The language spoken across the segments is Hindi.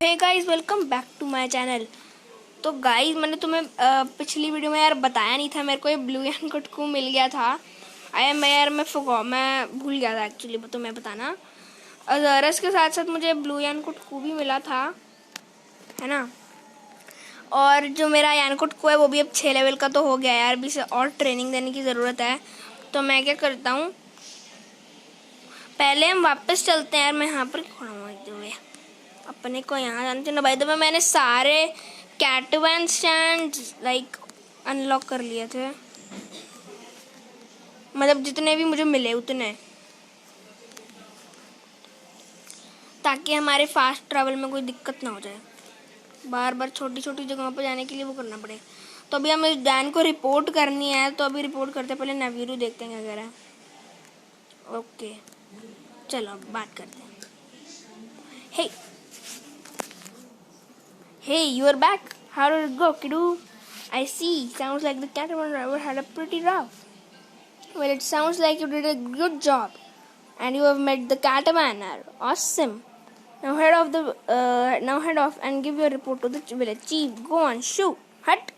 Hey guys, welcome back to my channel. तो गाइस, मैंने तुम्हें पिछली वीडियो में यार बताया नहीं था। मेरे को ये ब्लू एन कुटकू मिल गया था। मैं भूल गया था एक्चुअली तुम्हें बताना। अजरस के साथ साथ मुझे ब्लू एन कुटकू भी मिला था, है ना। और जो मेरा यान कुटकू है वो भी अब 6 लेवल का तो हो गया यार। अभी से और ट्रेनिंग देने की ज़रूरत है। तो मैं क्या करता हूँ, पहले हम वापस चलते हैं यार। मैं यहाँ पर खड़ा हूँ अपने को यहाँ जानते ना भाई। तो मैंने सारे कैटवन स्टैंड अनलॉक कर लिए थे, मतलब जितने भी मुझे मिले उतने, ताकि हमारे फास्ट ट्रैवल में कोई दिक्कत ना हो जाए। बार बार छोटी छोटी जगहों पर जाने के लिए वो करना पड़े। तो अभी हमें डैन को रिपोर्ट करनी है, तो अभी रिपोर्ट करते पहले नवीरू देखते हैं क्या कह रहा है। ओके, चलो अब बात करते हैं। हे Hey, you are back. How did it go, kiddo? I see. Sounds like the Catamaran driver had a pretty rough. Well, it sounds like you did a good job, and you have met the Catamaran. Awesome. Now head off and give your report to the village chief. Go on, shoot. Hut.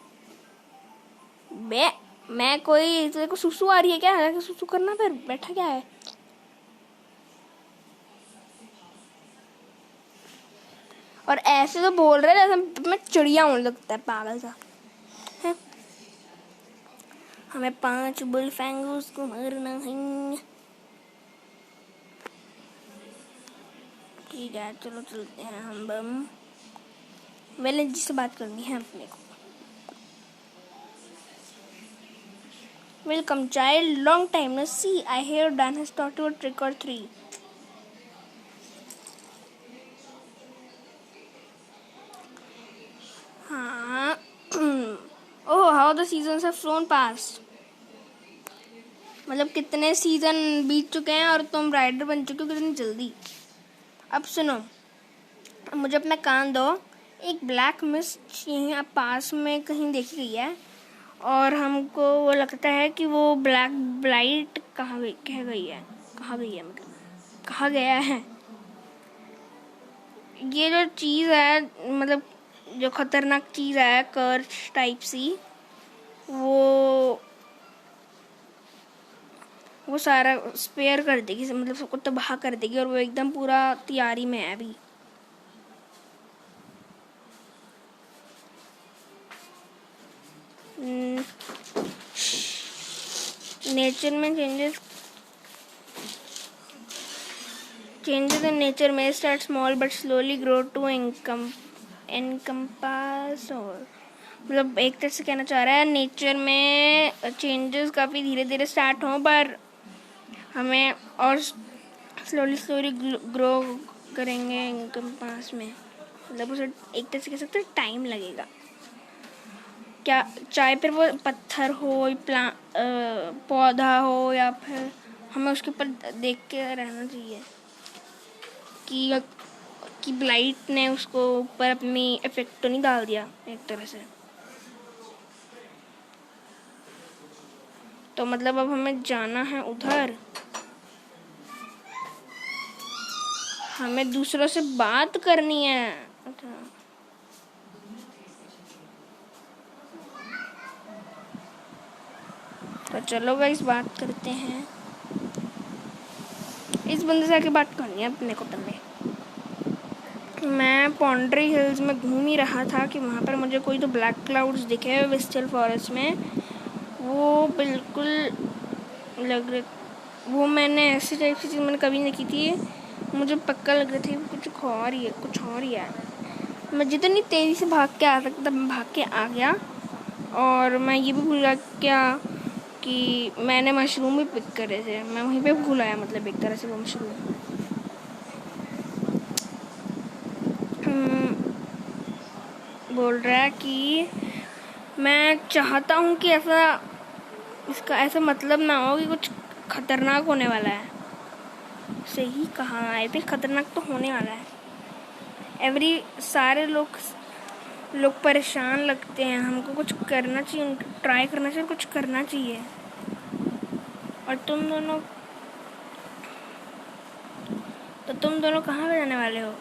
मैं कोई तेरे को सुसु आ रही है क्या? सुसु करना, फिर बैठा क्या है? और ऐसे तो बोल रहे जैसे मैं चिड़िया हूँ, लगता है पागल सा है। हमें 5 बुलफैंगोस को मारना है। ठीक है, चलो चलते हैं हम बम। विलेज से बात करनी है अपने को। Welcome child, long time no see. I hear Dan has taught you a trick और 3। हाँ। Oh, how the seasons have flown past. मतलब कितने सीजन बीत चुके हैं और तुम राइडर बन चुके हो कितनी जल्दी। अब सुनो, मुझे अपना कान दो। एक ब्लैक मिस्ट यहीं पास में कहीं देखी गई है, और हमको वो लगता है कि वो ब्लैक ब्लाइट कहा गया है। ये जो चीज़ है, मतलब जो खतरनाक चीज़ है, कर्च टाइप सी, वो सारा स्पेयर कर देगी, मतलब सबको तबाह कर देगी। और वो एकदम पूरा तैयारी में है अभी। नेचर में चेंजेस इन नेचर में start small but slowly grow to encompass. और मतलब एक तरह से कहना चाह रहा है, नेचर में चेंजेस काफ़ी धीरे धीरे स्टार्ट हों, पर हमें और स्लोली ग्रो करेंगे एनकम्पास में। मतलब उसे एक तरह से कह सकते हैं टाइम लगेगा। क्या चाहे फिर वो पत्थर हो, पौधा हो, या फिर हमें उसके ऊपर देख के रहना चाहिए कि ब्लाइट ने उसको ऊपर अपनी इफेक्ट तो नहीं डाल दिया एक तरह से। तो मतलब अब हमें जाना है उधर। हमें दूसरों से बात करनी है। तो चलो गाइस, बात करते हैं। इस बंदे से आके बात करनी है अपने को पहले। मैं पॉन्ड्री हिल्स में घूम ही रहा था कि वहाँ पर मुझे कोई तो ब्लैक क्लाउड्स दिखे विस्टल फॉरेस्ट में। वो बिल्कुल लग रहे, वो मैंने ऐसी टाइप की चीज़ मैंने कभी नहीं की थी। मुझे पक्का लग रहा था कुछ और ही है। मैं जितनी तेज़ी से भाग के आ सकता मैं भाग के आ गया। और मैं ये भी भूल गया कि मैंने मशरूम भी पिक करे थे। मैं वहीं पे भूल आया, मतलब एक तरह से वो मशरूम। बोल रहा है कि मैं चाहता हूँ कि इसका ऐसा मतलब ना हो कि कुछ खतरनाक होने वाला है। सही कहा, आई थिंक खतरनाक तो होने वाला है। सारे लोग परेशान लगते हैं। हमको कुछ करना चाहिए, ट्राई करना चाहिए, कुछ करना चाहिए। और तुम दोनों कहाँ पे जाने वाले हो?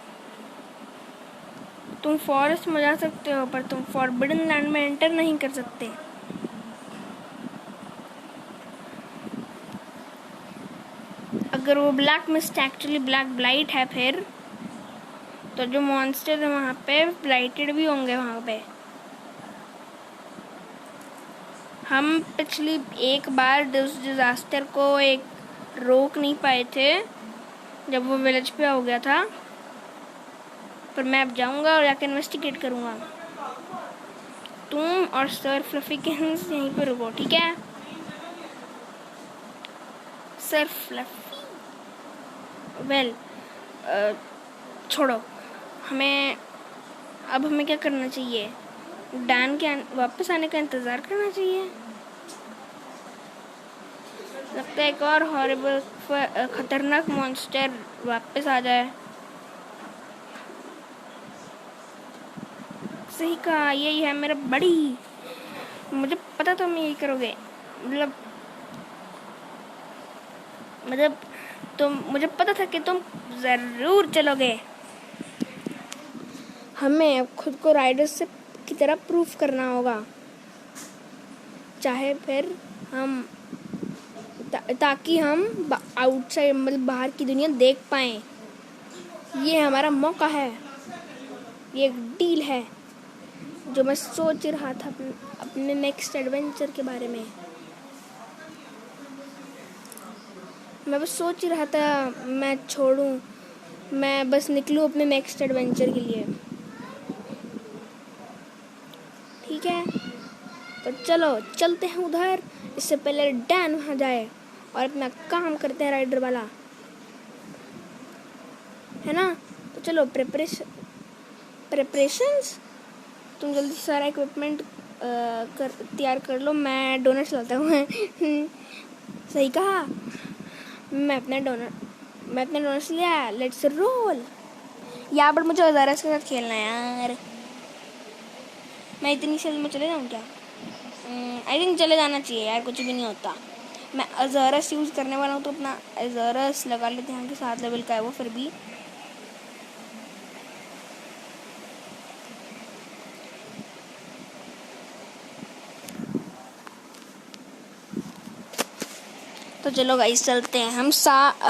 तुम फॉरेस्ट में जा सकते हो पर तुम फॉरबिडन लैंड में एंटर नहीं कर सकते। अगर वो black mist actually black blight है फिर तो जो मॉन्स्टर है वहाँ पे ब्लाइटेड भी होंगे। वहाँ पे हम पिछली एक बार उस डिज़ास्टर को एक रोक नहीं पाए थे जब वो विलेज पे हो गया था, पर मैं अब जाऊंगा और जाकर इन्वेस्टिगेट करूंगा। तुम और सर फ्लफीकिंस यहीं पर रुको, ठीक है? सर फ्लफी वेल छोड़ो, हमें क्या करना चाहिए? डैन के वापस आने का इंतज़ार करना चाहिए। लगता है एक और हॉरिबल खतरनाक मॉन्स्टर वापस आ जाए। सही कहा, यही है मेरा बड़ी। मुझे पता तुम यही करोगे। मतलब मुझे पता था कि तुम ज़रूर चलोगे। हमें खुद को राइडर्स से की तरह प्रूफ करना होगा, चाहे फिर हम ताकि हम आउटसाइड मतलब बाहर की दुनिया देख पाएँ। ये हमारा मौका है, ये एक डील है जो मैं सोच रहा था अपने नेक्स्ट एडवेंचर के बारे में। मैं बस सोच रहा था मैं छोड़ूं, मैं बस निकलूं अपने नेक्स्ट एडवेंचर के लिए। ठीक है, तो चलो चलते हैं उधर। इससे पहले डैन वहाँ जाए और अपना काम करते हैं राइडर वाला, है ना? तो चलो प्रेपरेशंस तुम जल्दी सारा इक्विपमेंट तैयार कर लो। मैं डोनट्स लाता हूँ। सही कहा, मैं अपने डोनट्स लिया। Let's roll. यहाँ पर मुझे अज़ारस के साथ खेलना है यार। मैं इतनी सेल में चले जाऊँ क्या? आई थिंक चले जाना चाहिए यार, कुछ भी नहीं होता। मैं अज़ारस यूज़ करने वाला हूँ तो अपना अज़ारस लगा लेते हैं कि 7 लेवल का है वो। फिर भी तो चलो गाइस चलते हैं।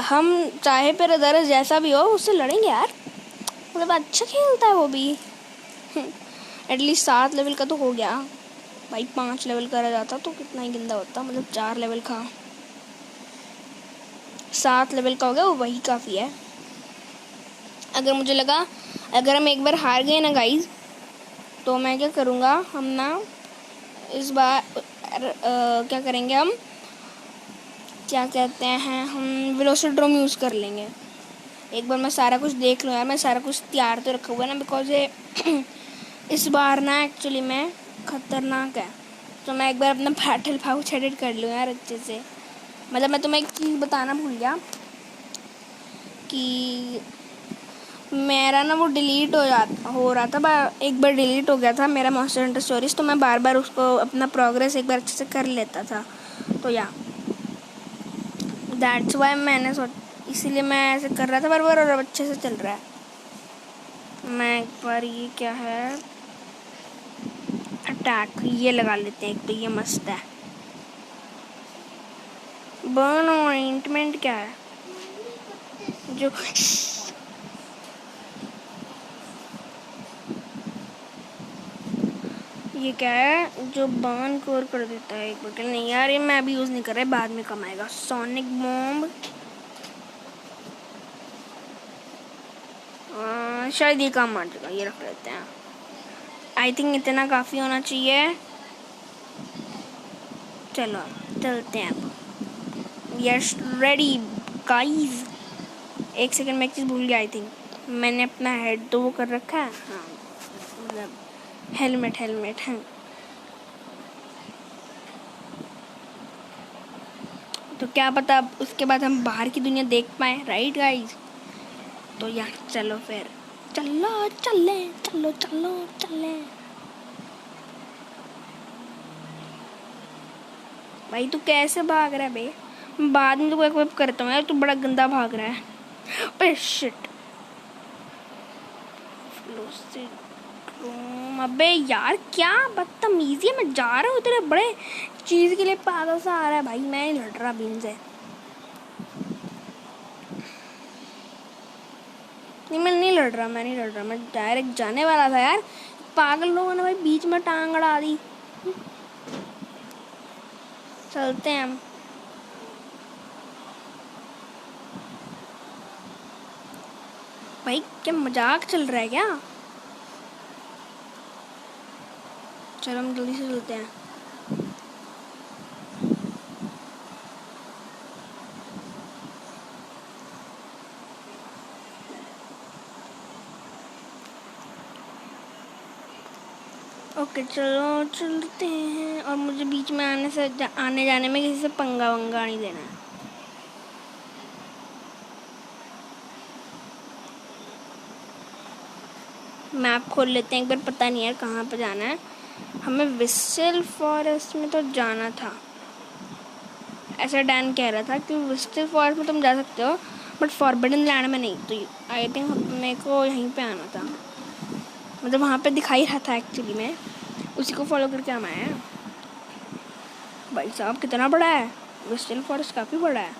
हम चाहे पर अज़ारस जैसा भी हो उससे लड़ेंगे यार। मतलब अच्छा खेलता है वो भी। एटलीस्ट 7 लेवल का तो हो गया भाई। 5 लेवल का रह जाता तो कितना ही गंदा होता। मतलब 4 लेवल का, 7 लेवल का हो गया वो, वही काफ़ी है। अगर मुझे लगा अगर हम एक बार हार गए ना गाइस, तो मैं क्या करूँगा, हम ना इस बार क्या करेंगे, हम क्या कहते हैं, हम वेलोसिड्रोम यूज़ कर लेंगे। एक बार मैं सारा कुछ देख लूँ यार। मैं सारा कुछ तैयार तो रखा हुआ है ना, बिकॉज इस बार ना एक्चुअली मैं ख़तरनाक है। तो मैं एक बार अपना बैटल पाउच एडिट कर लूँ यार अच्छे से। मतलब मैं तुम्हें एक चीज़ बताना भूल गया कि मेरा ना वो डिलीट हो रहा था। एक बार डिलीट हो गया था मेरा मॉन्स्टर हंटर स्टोरीज, तो मैं बार बार उसको अपना प्रोग्रेस एक बार अच्छे से कर लेता था। तो या दैट्स वाई मैंने इसीलिए मैं ऐसे कर रहा था बार बार, और अब अच्छे से चल रहा है। मैं एक बार ये क्या है, अटैक ये लगा लेते हैं एक, तो ये मस्त है। बर्न ऑइंटमेंट क्या है जो ये क्या है जो बर्न कोर कर देता है एक बार? नहीं यार, ये मैं अभी यूज़ नहीं कर रहा, बाद में कम आएगा। सोनिक बॉम्ब शायद ये काम आ जाएगा, ये रख लेते हैं। आई थिंक इतना काफ़ी होना चाहिए। चलो चलते हैं अब। Yes ready guys. एक सेकंड में एक चीज़ भूल गया। आई थिंक मैंने अपना हेड तो वो कर रखा है। हाँ मतलब हेलमेट है। तो क्या पता उसके बाद हम बाहर की दुनिया देख पाए, राइट गाइस? तो यार चलो फिर, चले। भाई तू कैसे भाग रहा है बे? बाद में तो इक्विप करता हूँ यार, तू बड़ा गंदा भाग रहा है। ओए शिट। अबे यार क्या बदतमीजी है, मैं जा रहा हूँ तेरे बड़े चीज के लिए पागल सा आ रहा है भाई। मैं नहीं लड़ रहा बीन से, नहीं लड़ रहा, मैं नहीं लड़ रहा, मैं डायरेक्ट जाने वाला था यार। पागल लोगों ने भाई बीच में टांग अड़ा दी। चलते हैं हम। भाई क्या मजाक चल रहा है क्या? चलो हम जल्दी से चलते हैं। ओके चलो चलते हैं। और मुझे बीच में आने जाने में किसी से पंगा वंगा नहीं देना है। मैप खोल लेते हैं एक बार, पता नहीं यार कहाँ पे जाना है हमें। विस्टल फॉरेस्ट में तो जाना था, ऐसा डैन कह रहा था कि विस्टल फॉरेस्ट में तुम जा सकते हो बट फॉरबिडन लैंड में नहीं। तो आई थिंक मेरे को यहीं पे आना था, मतलब वहाँ पे दिखाई रहा था एक्चुअली, में उसी को फॉलो करके आना है। भाई साहब कितना बड़ा है विस्टल फॉरेस्ट, काफ़ी बड़ा है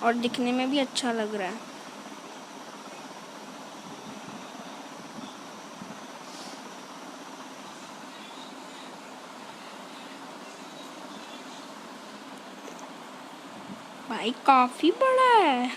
और दिखने में भी अच्छा लग रहा है। भाई काफ़ी बड़ा है।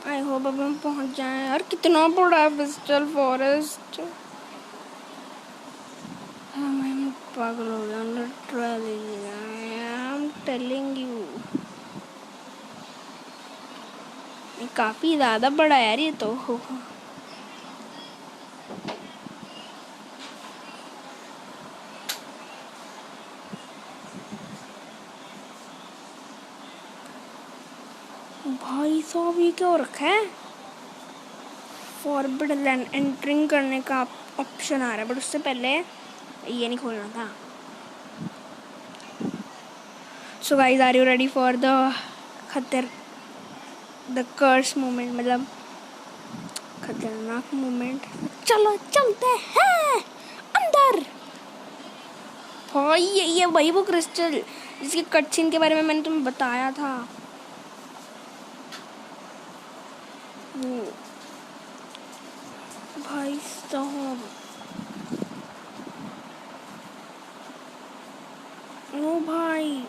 आई होप अब हम पहुंच जाएं। यार कितना बड़ा है विस्टल फॉरेस्ट, मैं पागल हो गया literally, I am telling you. काफ़ी ज़्यादा बड़ा है यार ये तो। भाई साहब ये क्या हो रखा है, फॉरबिडन लैंड एंटरिंग करने का ऑप्शन आ रहा है बट उससे पहले ये नहीं खोलना था। So guys are you ready for the curse moment, मतलब खतरनाक मोमेंट। चलो चलते हैं अंदर। भाई ये वही वो क्रिस्टल जिसके कटसीन के बारे में मैंने तुम्हें बताया था। भाई साहब ओ भाई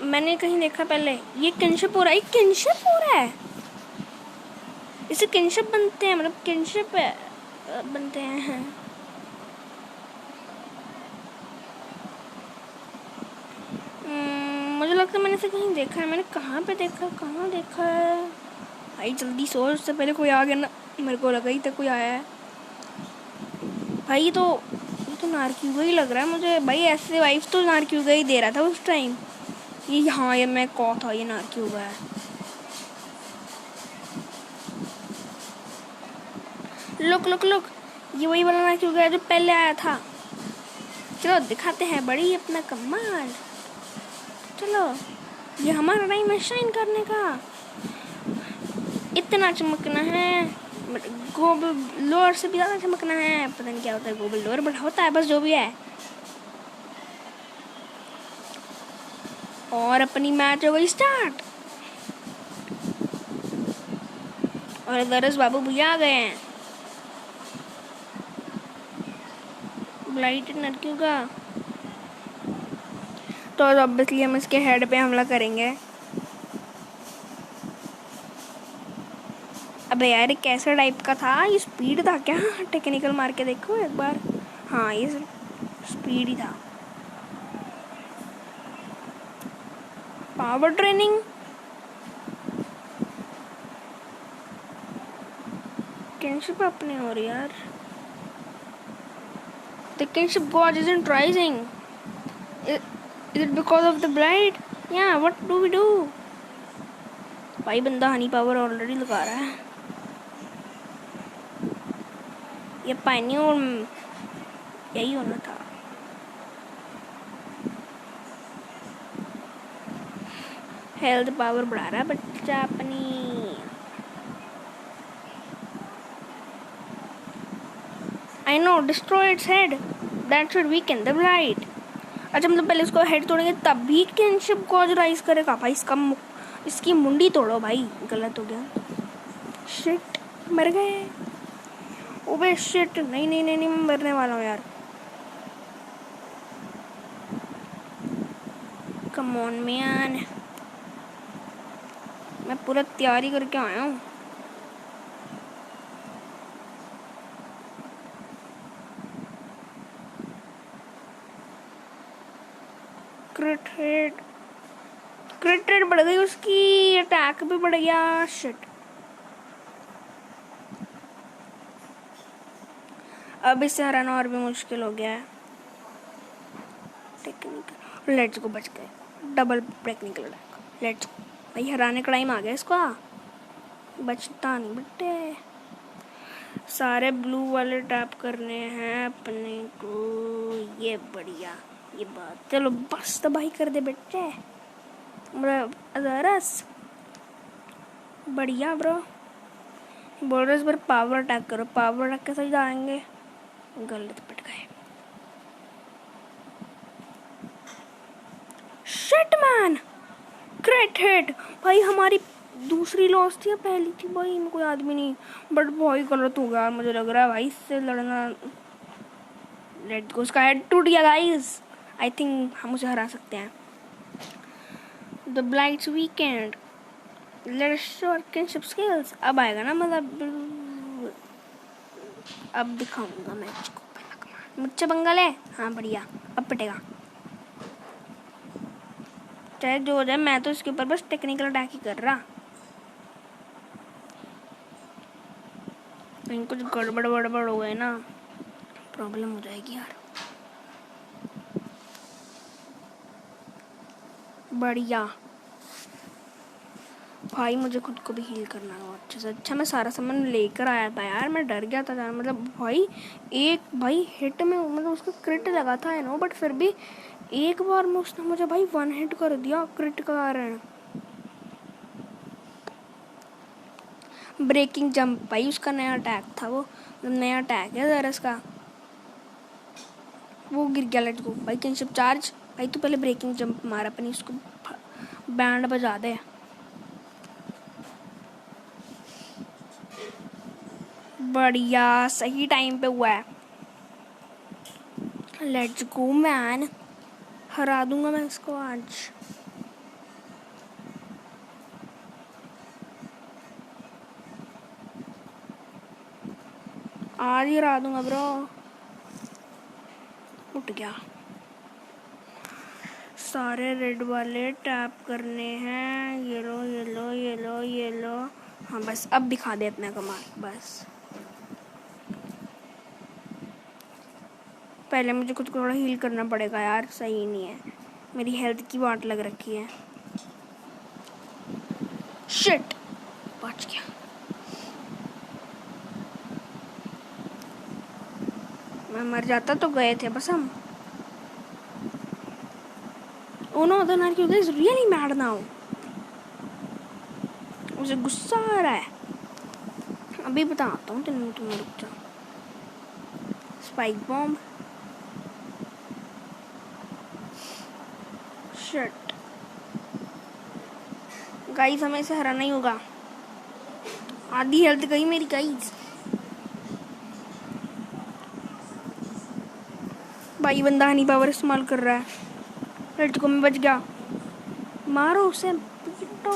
मैंने कहीं देखा पहले, ये किनशिप हो रहा है, किनशिप हो रहा है। इसे किनशिप बनते हैं, मतलब किनशिप बनते हैं। मुझे लगता है मैंने इसे कहीं देखा है। मैंने कहाँ देखा है भाई जल्दी सोच, उससे पहले कोई आ गया ना। मेरे को लगा ही था कोई आया है भाई। ये तो नारक्यूगा ही लग रहा है मुझे भाई, ऐसे वाइफ तो नारक्यूगा ही दे रहा था उस टाइम। ये हाँ ये मैं कौ था, ये नारक्यूगा है। लुक ये वही वाला नारक्यूगा है जो पहले आया था। चलो दिखाते हैं बड़ी अपना कमाल। चलो ये हमारा टाइम है शाइन करने का। इतना चमकना है, ग्लोबल लोअर से भी ज़्यादा चमकना है। पता नहीं क्या होता है ग्लोबल लोअर, बट होता है बस, जो भी है। और अपनी मैच हो गई स्टार्ट और दरस बाबू भैया आ गए हैं। ब्लाइट लड़कियों का तो ऑब्वियसली हम इसके हेड पे हमला करेंगे। अबे यार ये कैसा टाइप का था, ये स्पीड था क्या? टेक्निकल मार के देखो एक बार। हाँ ये स्पीड ही था। पावर ट्रेनिंग किनशिप अपने हो रही यार। The kinship god isn't rising. Is it because of the blight? Yeah, what do we do? भाई बंदा हनी पावर ऑलरेडी लगा रहा है। ये पानी और यही होना था। हेल्थ पावर बढ़ा रहा है बच्चा अपनी। I know, destroy its head, that should weaken the blight. अच्छा मतलब पहले उसको हेड तोड़ेंगे तभी किनशिप को राइज करेगा। भाई इसकी मुंडी तोड़ो भाई, गलत हो गया। शिट, मर गए। ओबे शिट, नहीं नहीं नहीं नहीं, मैं मरने वाला हूँ यार। कम ऑन मैन, मैं पूरा तैयारी करके आया हूँ। क्रिट रेट बढ़ गई उसकी, अटैक भी बढ़ गया। शिट, अब इससे हराना और भी मुश्किल हो गया है। टेक्निकल, लेट्स गो, बच गए। Double technical attack, let's go भाई, हराने का टाइम आ गया इसका। बचता नहीं बेटे। सारे ब्लू वाले टैप करने हैं अपने को। ये बढ़िया, ये बात, चलो बस तबाही कर दे बेटे। अज़रस बढ़िया ब्रो। बोल रहे इस बार पावर अटैक करो। पावर अटैक के साथ जाएंगे, गलत पट गए। Shit man, क्रिट hit. भाई हमारी दूसरी लॉस थी या पहली थी भाई, इनको याद भी नहीं। बट भाई गलत हो गया मुझे लग रहा है भाई, इससे लड़ना। लेट्स गो, उसका हेड टूट गया गाइस। आई थिंक हम उसे हरा सकते हैं। The blight's weakened, let's show kinship skills. अब आएगा ना, मतलब अब दिखाऊंगा मैं इसको। मुझसे पंगा ले, हाँ बढ़िया, अब पिटेगा। चाहे जो हो जाए, मैं तो इसके ऊपर बस टेक्निकल अटैक ही कर रहा। कहीं कुछ गड़बड़ हो गए ना, प्रॉब्लम हो जाएगी यार। बढ़िया भाई, मुझे खुद को भी हील करना है अच्छे से। अच्छा मैं सारा सामान लेकर आया था यार, मैं डर गया था यार। मतलब भाई एक भाई हिट में, मतलब उसका क्रिट लगा था नो, बट फिर भी एक बार में उसने मुझे भाई वन हिट कर दिया क्रिट का कारण। ब्रेकिंग जंप भाई उसका नया अटैक था, वो नया अटैक है ज़रा इसका। वो गिर गया, लेट्स गो भाई। किनशिप चार्ज भाई, तू पहले ब्रेकिंग जंप मार अपनी, उसको बैंड बजा दे। बढ़िया, सही टाइम पे हुआ है। लेट्स गो मैन, हरा दूंगा मैं इसको आज। आज ही हरा दूंगा ब्रो। उठ गया। सारे रेड वाले टैप करने हैं। Yellow yellow yellow yellow. हाँ बस अब दिखा दे अपना कमाल बस। पहले मुझे खुद को थोड़ा हील करना पड़ेगा यार, सही नहीं है, मेरी हेल्थ की वाट लग रखी है। शिट, बच गया। मैं मर जाता तो गए थे बस हम। Oh no, the Narcus is really mad now. मुझे गुस्सा आ रहा है। अभी बताता हूँ तुम्हें, रुक जा। स्पाइक बॉम्ब, शिट गाइस, हमें इसे हराना ही होगा। आधी हेल्थ गई मेरी गाइस। भाई बंदा हनी पावर इस्तेमाल कर रहा है। लेट्स गो, मैं बच गया। मारो उसे, पीटो।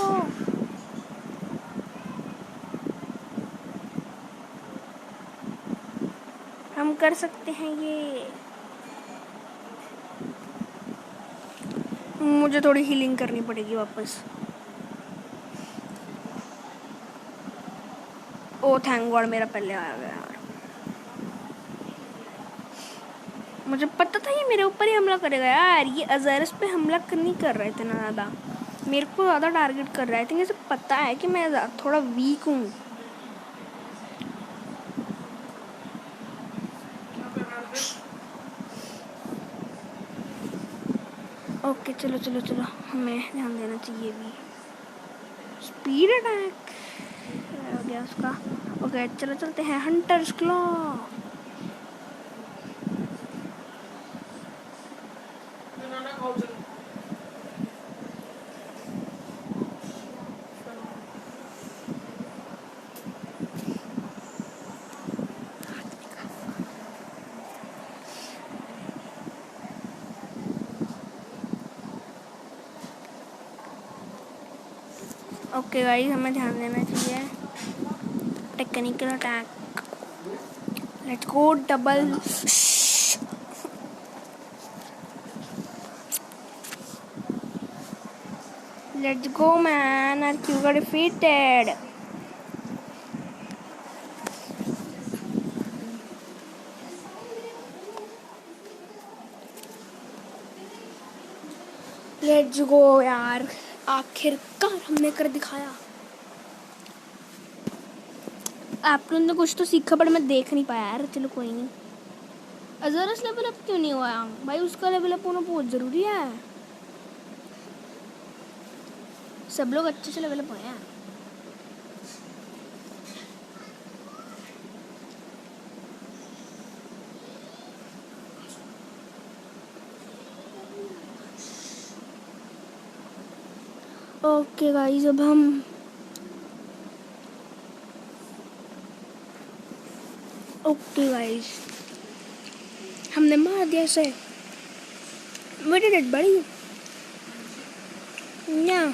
हम कर सकते हैं ये। मुझे थोड़ी हीलिंग करनी पड़ेगी वापस। ओ थैंक गॉड, मेरा पहले आ गया यार। मुझे पता था ये मेरे ऊपर ही हमला करेगा यार। ये अज़रस पे हमला नहीं कर रहे थे ना ज़्यादा। मेरे को ज़्यादा टारगेट कर रहा है। आई थिंक इसे पता है कि मैं थोड़ा वीक हूँ। ओके चलो चलो चलो, हमें ध्यान देना चाहिए भी। स्पीड अटैक हो गया उसका। ओके चलो चलते हैं हंटर्स क्लॉ। ओके गाइस, हमें ध्यान देना चाहिए। Technical attack, let's go double. Let's go man, RQ got defeated. Let's go यार, आखिरकार हमने कर दिखाया। आप लोगों ने कुछ तो सीखा पर मैं देख नहीं पाया यार। चलो कोई नहीं। अज़रस लेवल अप क्यों नहीं हुआ भाई? उसका लेवल अप होना बहुत ज़रूरी है। सब लोग अच्छे से लेवल अप हुए हैं। ओके गाइस, अब हम ओके गाइस, हमने मार दिया इसे। What did it, buddy? Yeah.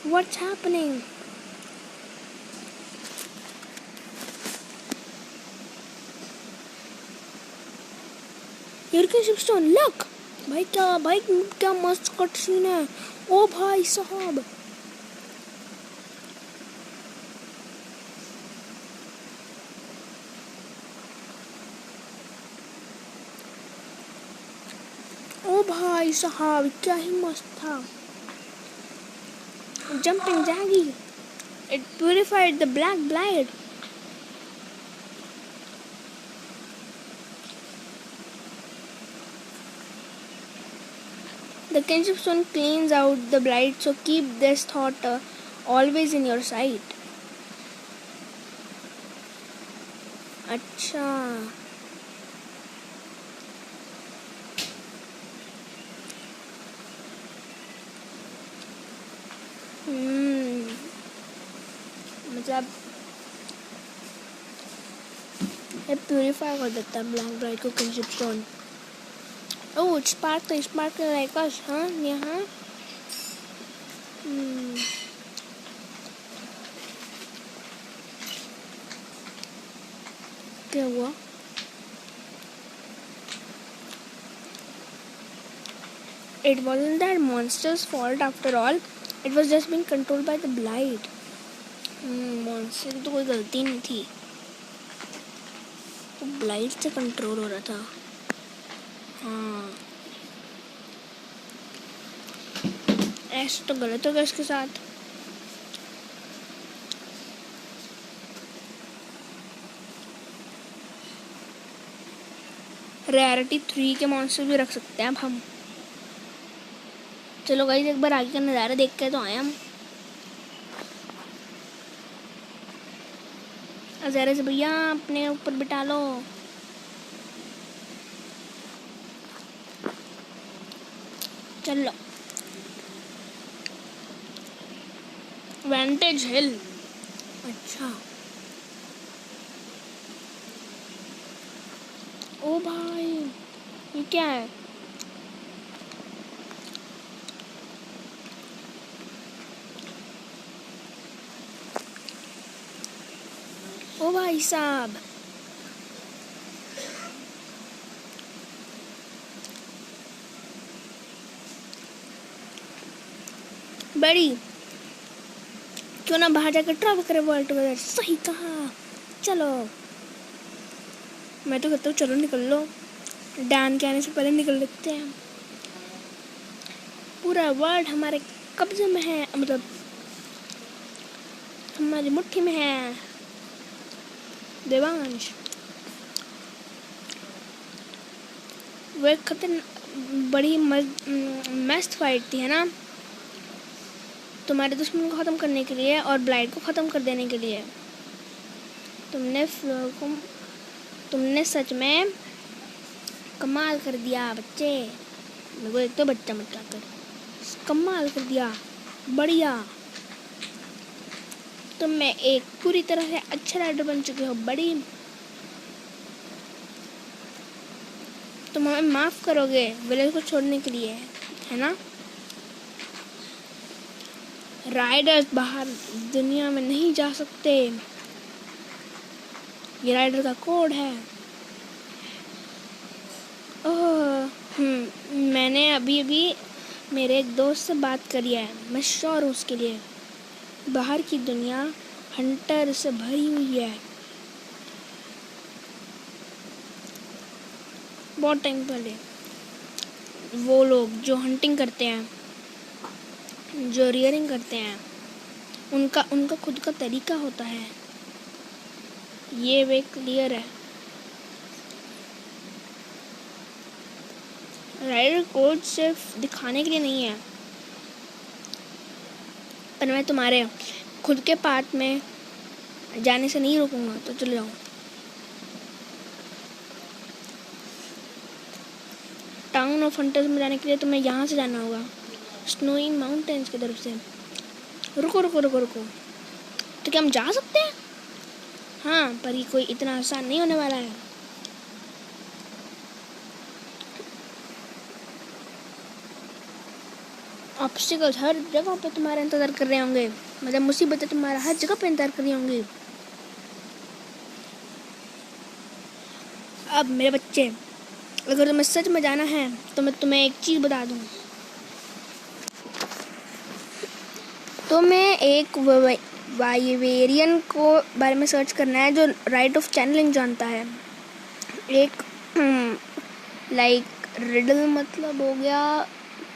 What's happening? Here can Shipstone, look! भाई क्या मस्त कट सीन है। ओ भाई साहब, ओ भाई साहब क्या ही मस्त था। Jumping Jaggy, it purified the black blade. The kinship stone cleans out the blight, so keep this thought always in your sight. अच्छा, मतलब ये प्यूरिफाई कर देता है ब्लैक ब्राइट को किनशिप स्टोन। ओह स्पार्क लाइक अस, हाँ यहाँ क्या हुआ? It wasn't that monster's fault after all. It was just being controlled by the blight. Monster की तो कोई गलती नहीं थी, वो ब्लाइट से कंट्रोल हो रहा था। हाँ, ऐसा तो गलत हो गया इसके साथ। रेयरिटी 3 के मॉन्स्टर भी रख सकते हैं अब हम। चलो गाइस, एक बार आगे का नज़ारा देख के तो आए हम। अज़रस भैया अपने ऊपर बिठा लो। चलो वेंटेज हिल, अच्छा ओ भाई ये क्या है? ओ भाई साहब, बड़ी क्यों ना बाहर जाकर ट्रैवल करें वर्ल्ड टुगेदर। सही कहा, चलो मैं तो कहता हूँ चलो निकल लो, डैन के आने से पहले निकल लेते हैं। पूरा वर्ल्ड हमारे कब्जे में है, मतलब हमारी मुट्ठी में है। देवांश, वो एक बड़ी मस्त फाइट थी, है ना, तुम्हारे दुश्मन को ख़त्म करने के लिए और ब्लाइट को ख़त्म कर देने के लिए। तुमने सच में कमाल कर दिया बच्चे। मेरे को एक तो बच्चा मत कर, कमाल कर दिया, बढ़िया। तुम में एक पूरी तरह से अच्छे राइडर बन चुके हो, बड़ी। तुम हमें माफ़ करोगे विलेज को छोड़ने के लिए, है ना। राइडर्स बाहर दुनिया में नहीं जा सकते, ये राइडर का कोड है। मैंने अभी मेरे एक दोस्त से बात करी है, मैं श्योर हूँ उसके लिए। बाहर की दुनिया हंटर से भरी हुई है। बहुत टाइम पहले वो लोग जो हंटिंग करते हैं, जो रियरिंग करते हैं, उनका खुद का तरीका होता है। ये वे क्लियर है। राइडर कोड सिर्फ दिखाने के लिए नहीं है, पर मैं तुम्हारे खुद के पाथ में जाने से नहीं रोकूंगा, तो चले जाओ। टाउन ऑफ हंटर्स में जाने के लिए तुम्हें यहाँ से जाना होगा, स्नोई माउंटेन्स की तरफ से। रुको रुको रुको रुको, तो क्या हम जा सकते हैं? हाँ, पर ये कोई इतना आसान नहीं होने वाला है। ऑब्स्टिकल्स हर जगह पे तुम्हारा इंतजार कर रहे होंगे, मतलब मुसीबतें तुम्हारा हर जगह पे इंतजार कर रही होंगी। अब मेरे बच्चे, अगर तुम्हें सच में जाना है तो मैं तुम्हें एक चीज़ बता दूँ। तुम्हें एक वाइवेरियन को बारे में सर्च करना है जो राइट ऑफ चैनलिंग जानता है। एक लाइक रिडल मतलब हो गया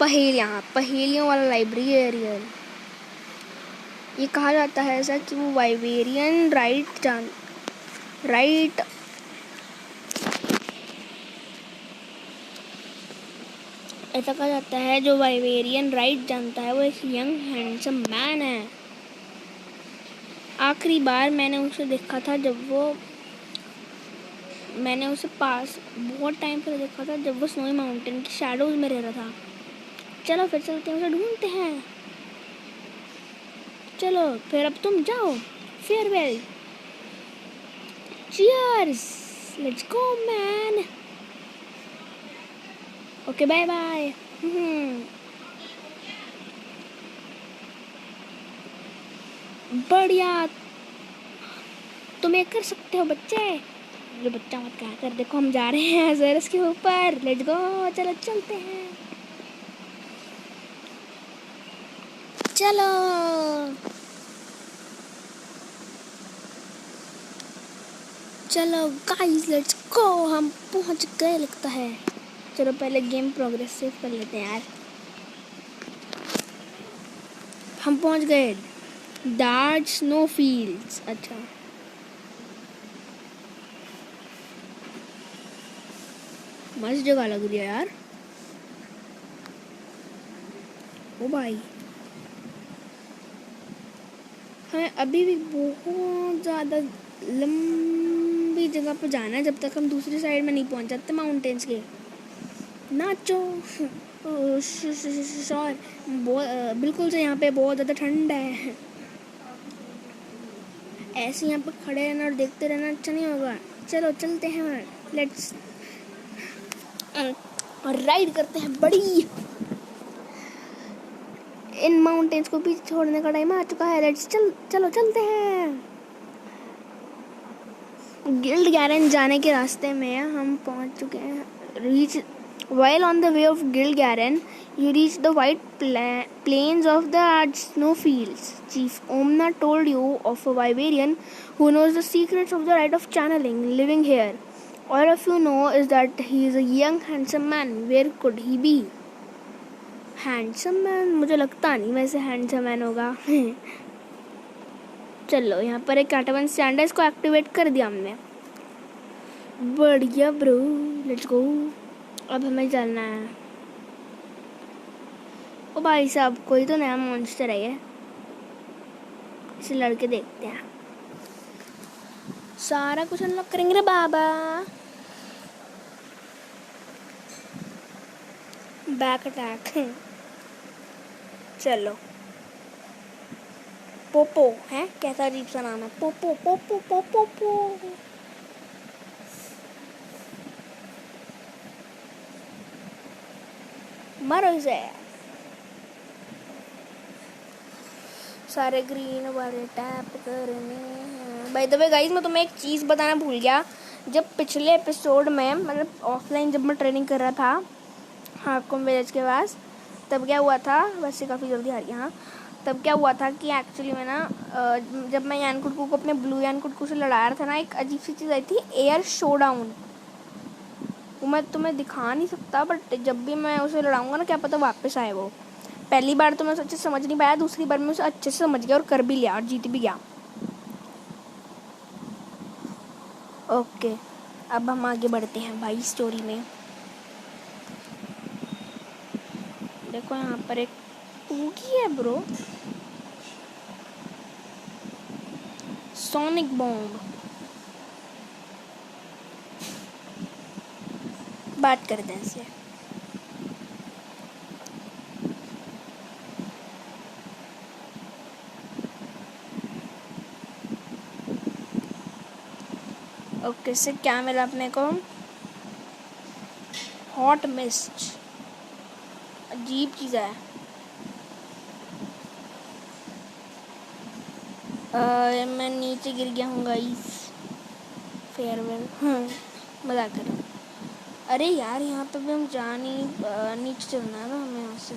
पहेलियों वाला लाइब्रेरियन। ये कहा जाता है ऐसा कि वो वाइवेरियन ऐसा कहा जाता है जो वाइवेरियन राइट जानता है वो एक यंग हैंडसम मैन है। आखिरी बार मैंने उसे देखा था मैंने उसे पास बहुत टाइम पहले देखा था, जब वो स्नोई माउंटेन की शैडोज में रह रहा था। चलो फिर चलते हैं, उसे ढूंढते हैं। चलो फिर अब तुम जाओ। Farewell, cheers, let's go man. Okay, bye bye. बढ़िया, तुम ये कर सकते हो बच्चे। जो बच्चा मत कहा कर, देखो हम जा रहे हैं ज़ेरस के ऊपर। लेट्स गो, चलो चलते हैं। चलो गाइस, लेट्स गो। हम पहुंच गए लगता है। चलो पहले गेम प्रोग्रेस सेव कर लेते हैं यार। हम पहुंच गए डार्क स्नो फील्ड्स। अच्छा, मस्त जगह लग रही है यार। ओ भाई, हमें अभी भी बहुत ज़्यादा लंबी जगह पर जाना है जब तक हम दूसरी साइड में नहीं पहुंच जाते माउंटेन्स के। नाचो श्योर, बिल्कुल से यहाँ पे बहुत ज़्यादा ठंड है। ऐसे यहाँ पर खड़े रहना और देखते रहना अच्छा नहीं होगा। चलो चलते हैं, लेट्स राइड करते हैं। बड़ी इन माउंटेन्स को पीछे छोड़ने का टाइम आ चुका है। लेट्स चलो चलते हैं। गिल्ड गैरन जाने के रास्ते में हम पहुंच चुके हैं। While on the way of Guild Garen, you reach the white plains of the snowfields. Chief Omna told you of a Wyverian who knows the secrets of the rite of channeling living here. All of you know is that he is a young, handsome man. Where could he be? Handsome man, मुझे लगता नहीं वैसे हैंडसम मैन होगा। चलो यहाँ पर एक कैटावन स्टैंड है, इसको एक्टिवेट कर दिया हमने। बढ़िया ब्रो, लेट्स गो। अब हमें चलना है। ओ भाई साहब, कोई तो नया मॉन्स्टर है ये, इसे लड़के देखते हैं। सारा कुछ अनलॉक करेंगे रे बाबा। Back attack. चलो। पोपो है, कैसा अजीब सा नाम है, पोपो पोपो पोपो पोपो। मारो इसे। सारे ग्रीन वाले टैप करने हैं। बाय द वे गाइस, मैं तुम्हें एक चीज़ बताना भूल गया। जब पिछले एपिसोड में, मतलब ऑफलाइन जब मैं ट्रेनिंग कर रहा था हाकुम विलेज के पास, तब क्या हुआ था, वैसे काफ़ी जल्दी आ रही है। हाँ, तब क्या हुआ था कि एक्चुअली में ना, जब मैं यानकुटकू को अपने ब्लू यानकुटकू से लड़ा रहा था ना, एक अजीब सी चीज़ आई थी, एयर शोडाउन। वो मैं तुम्हें दिखा नहीं सकता, बट जब भी मैं उसे लड़ाऊंगा ना, क्या पता वापस आए वो। पहली बार तो मैं अच्छे से समझ नहीं पाया, दूसरी बार मैं उसे अच्छे से समझ गया और कर भी लिया और जीत भी गया। ओके, अब हम आगे बढ़ते हैं भाई स्टोरी में। देखो यहाँ पर एक पूगी है ब्रो, सोनिक बॉम्ब। बात करते हैं इससे। ओके, से क्या मिला अपने को, हॉट मिस्ट, अजीब चीज़ है। मैं नीचे गिर गया हूँ गाइस, फेयरवेल। मजाक कर रहा हूँ। अरे यार, यहाँ पे भी हम जा नहीं, नीचे चलना है ना हमें यहाँ से।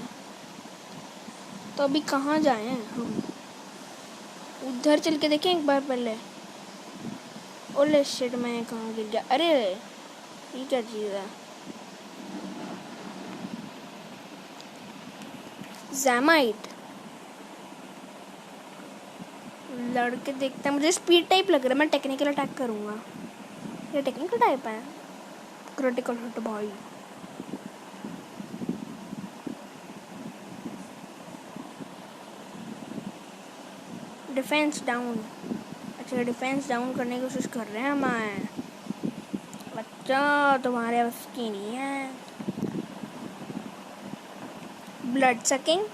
तो अभी कहाँ जाएं हम, उधर चल के देखें एक बार पहले। ओले शिट, मैं कहाँ गिर गया। अरे ये क्या चीज़ है, ज़ैमाइट। लड़के देखते हैं, मुझे स्पीड टाइप लग रहा है, मैं टेक्निकल अटैक करूँगा। ये टेक्निकल टाइप है, क्रिटिकल हिट भाई। Defence down. अच्छा, डिफेंस डाउन करने की कोशिश कर रहे हैं हमें। बच्चा तुम्हारे बस की नहीं है। Blood sucking.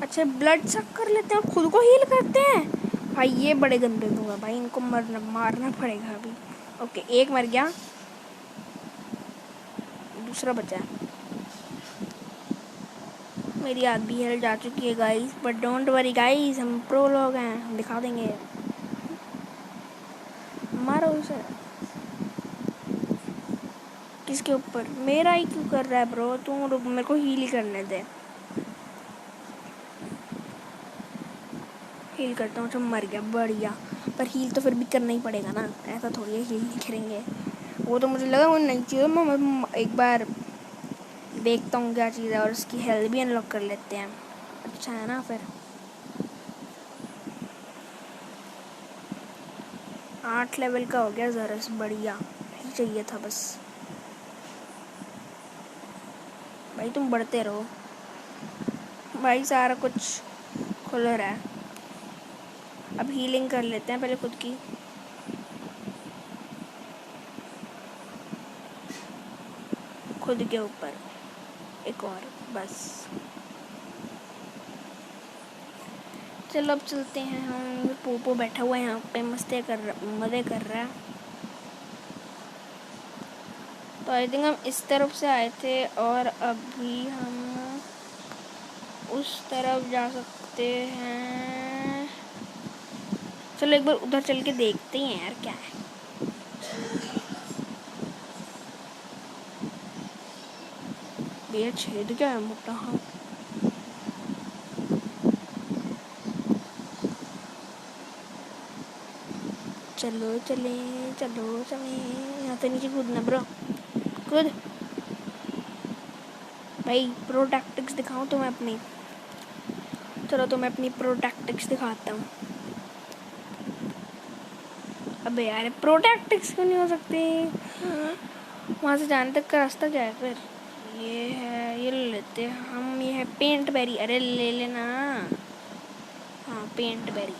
अच्छा, ब्लड सक कर लेते हैं और खुद को हील करते हैं। भाई ये बड़े गंदे दूंगा भाई, इनको मारना पड़ेगा अभी। ओके, एक मर गया, दूसरा बचा। मेरी आधी हेल्थ जा चुकी है guys, but don't worry guys, हम प्रो लोग हैं, हम दिखा देंगे। मारो उसे। किसके ऊपर, मेरा ही क्यों कर रहा है ब्रो, तू रुक, मेरे को हील ही करने दे। हील करता हूँ, जब मर गया, बढ़िया। पर हील तो फिर भी करना ही पड़ेगा ना, ऐसा थोड़ी है हील नहीं करेंगे। वो तो मुझे लगा वो नई चीज़ है, मैं एक बार देखता हूँ क्या चीज़ है, और उसकी हेल्थ भी अनलॉक कर लेते हैं। अच्छा है ना फिर। 8 लेवल का हो गया ज़रस, बढ़िया ही चाहिए था बस। भाई तुम बढ़ते रहो भाई, सारा कुछ खुल रहा है। अब हीलिंग कर लेते हैं पहले खुद की। खुद के ऊपर एक और, बस। चलो अब चलते हैं हम। पोपो बैठा हुआ है यहाँ पे, मज़े कर रहा है। तो आई थिंक हम इस तरफ से आए थे, और अभी हम उस तरफ जा सकते हैं। चलो एक बार उधर चल के देखते हैं यार क्या है। ये छेद क्या है मोटा। हाँ, चलो चले, चलो चले। यहाँ से नीचे कूदना ब्रो, कूद। भाई प्रो टैक्टिक्स दिखाऊं तो मैं अपनी, चलो तो मैं अपनी प्रो टैक्टिक्स दिखाता हूँ। अबे यार प्रो टैक्टिक्स क्यों नहीं हो सकती? वहाँ से जाने तक का रास्ता क्या है फिर? ये है, ये ले लेते हैं हम, ये है पेंट बेरी। अरे ले लेना। हाँ पेंट बेरी।